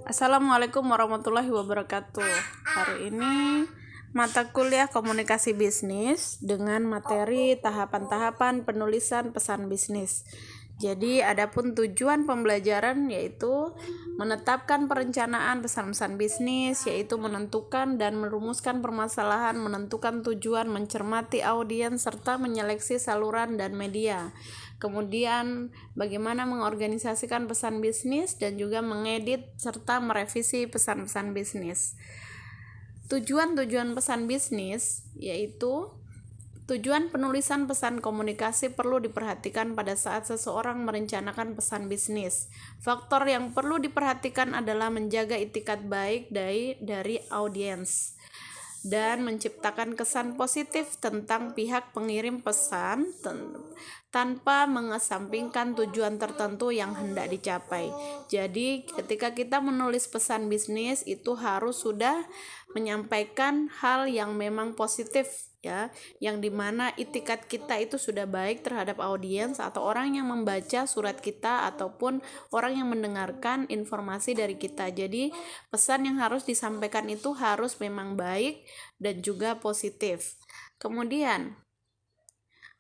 Assalamualaikum warahmatullahi wabarakatuh. Hari ini mata kuliah komunikasi bisnis dengan materi tahapan-tahapan penulisan pesan bisnis. Jadi adapun tujuan pembelajaran yaitu menetapkan perencanaan pesan-pesan bisnis, yaitu menentukan dan merumuskan permasalahan, menentukan tujuan, mencermati audiens serta menyeleksi saluran dan media. Kemudian bagaimana mengorganisasikan pesan bisnis dan juga mengedit serta merevisi pesan-pesan bisnis. Tujuan-tujuan pesan bisnis yaitu tujuan penulisan pesan komunikasi perlu diperhatikan pada saat seseorang merencanakan pesan bisnis. Faktor yang perlu diperhatikan adalah menjaga itikat baik dari audiens dan menciptakan kesan positif tentang pihak pengirim pesan tanpa mengesampingkan tujuan tertentu yang hendak dicapai. Jadi ketika kita menulis pesan bisnis itu harus sudah menyampaikan hal yang memang positif ya, yang dimana itikat kita itu sudah baik terhadap audiens atau orang yang membaca surat kita ataupun orang yang mendengarkan informasi dari kita. Jadi pesan yang harus disampaikan itu harus memang baik dan juga positif. Kemudian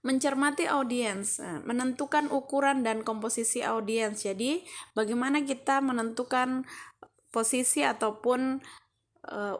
mencermati audiens, menentukan ukuran dan komposisi audiens. Jadi bagaimana kita menentukan posisi ataupun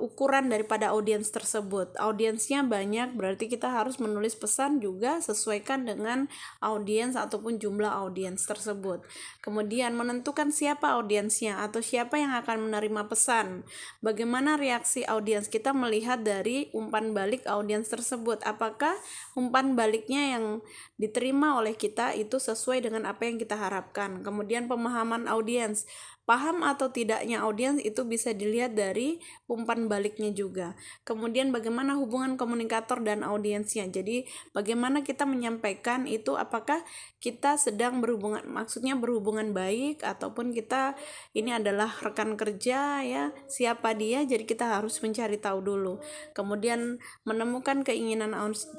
ukuran daripada audiens tersebut. Audiensnya banyak, berarti kita harus menulis pesan juga sesuaikan dengan audiens ataupun jumlah audiens tersebut. Kemudian menentukan siapa audiensnya atau siapa yang akan menerima pesan. Bagaimana reaksi audiens kita melihat dari umpan balik audiens tersebut. Apakah umpan baliknya yang diterima oleh kita itu sesuai dengan apa yang kita harapkan. Kemudian pemahaman audiens. Paham atau tidaknya audiens itu bisa dilihat dari umpan baliknya juga. Kemudian bagaimana hubungan komunikator dan audiensnya. Jadi bagaimana kita menyampaikan itu, apakah kita sedang maksudnya berhubungan baik ataupun kita ini adalah rekan kerja ya, siapa dia, jadi kita harus mencari tahu dulu. Kemudian menemukan keinginan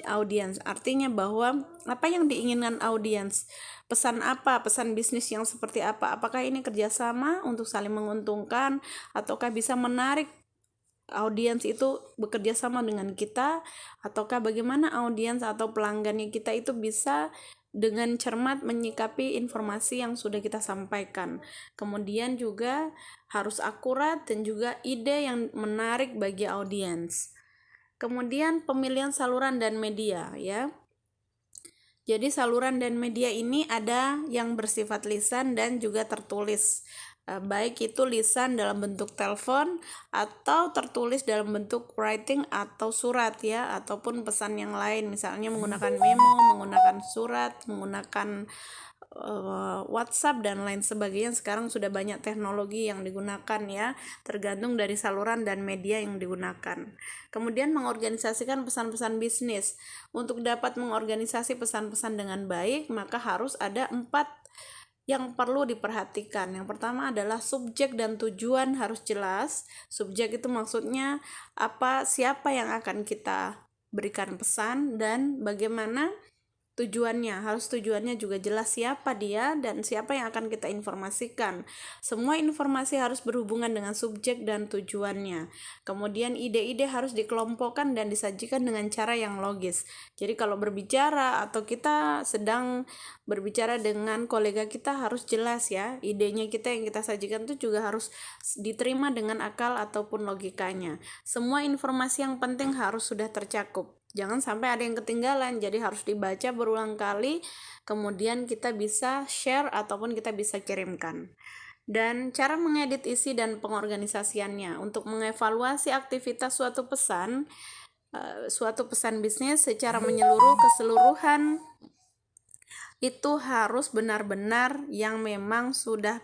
audiens, artinya bahwa apa yang diinginkan audiens, pesan apa, pesan bisnis yang seperti apa, apakah ini kerjasama untuk saling menguntungkan ataukah bisa menarik audiens itu bekerja sama dengan kita, ataukah bagaimana audiens atau pelanggannya kita itu bisa dengan cermat menyikapi informasi yang sudah kita sampaikan. Kemudian juga harus akurat dan juga ide yang menarik bagi audiens. Kemudian pemilihan saluran dan media ya. Jadi saluran dan media ini ada yang bersifat lisan dan juga tertulis. Baik itu lisan dalam bentuk telepon atau tertulis dalam bentuk writing atau surat ya, ataupun pesan yang lain, misalnya menggunakan memo, menggunakan surat, menggunakan WhatsApp dan lain sebagainya. Sekarang sudah banyak teknologi yang digunakan ya, tergantung dari saluran dan media yang digunakan. Kemudian mengorganisasikan pesan-pesan bisnis. Untuk dapat mengorganisasi pesan-pesan dengan baik, maka harus ada 4 yang perlu diperhatikan. Yang pertama adalah subjek dan tujuan harus jelas. Subjek itu maksudnya siapa yang akan kita berikan pesan dan bagaimana tujuannya juga jelas, siapa dia dan siapa yang akan kita informasikan. Semua informasi harus berhubungan dengan subjek dan tujuannya. Kemudian ide-ide harus dikelompokkan dan disajikan dengan cara yang logis. Jadi kalau berbicara atau kita sedang berbicara dengan kolega kita harus jelas ya, idenya kita yang kita sajikan itu juga harus diterima dengan akal ataupun logikanya. Semua informasi yang penting harus sudah tercakup. Jangan sampai ada yang ketinggalan, jadi harus dibaca berulang kali, kemudian kita bisa share ataupun kita bisa kirimkan. Dan cara mengedit isi dan pengorganisasiannya. Untuk mengevaluasi aktivitas suatu pesan bisnis secara menyeluruh keseluruhan, itu harus benar-benar yang memang sudah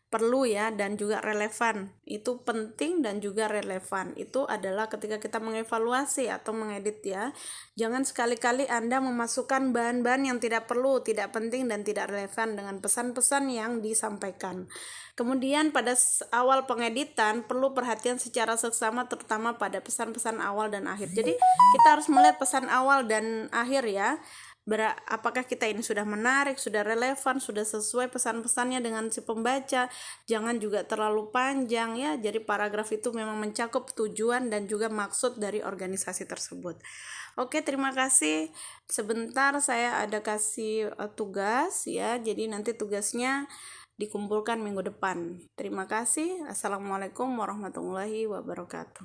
perlu ya dan juga relevan. Itu penting dan juga relevan. Itu adalah ketika kita mengevaluasi atau mengedit ya. Jangan sekali-kali Anda memasukkan bahan-bahan yang tidak perlu, tidak penting dan tidak relevan dengan pesan-pesan yang disampaikan. Kemudian pada awal pengeditan perlu perhatian secara seksama, terutama pada pesan-pesan awal dan akhir. Jadi kita harus melihat pesan awal dan akhir ya. apakah kita ini sudah menarik, sudah relevan, sudah sesuai pesan-pesannya dengan si pembaca. Jangan juga terlalu panjang ya. Jadi paragraf itu memang mencakup tujuan dan juga maksud dari organisasi tersebut. Oke, terima kasih. Sebentar saya ada kasih tugas ya. Jadi nanti tugasnya dikumpulkan minggu depan. Terima kasih. Assalamualaikum warahmatullahi wabarakatuh.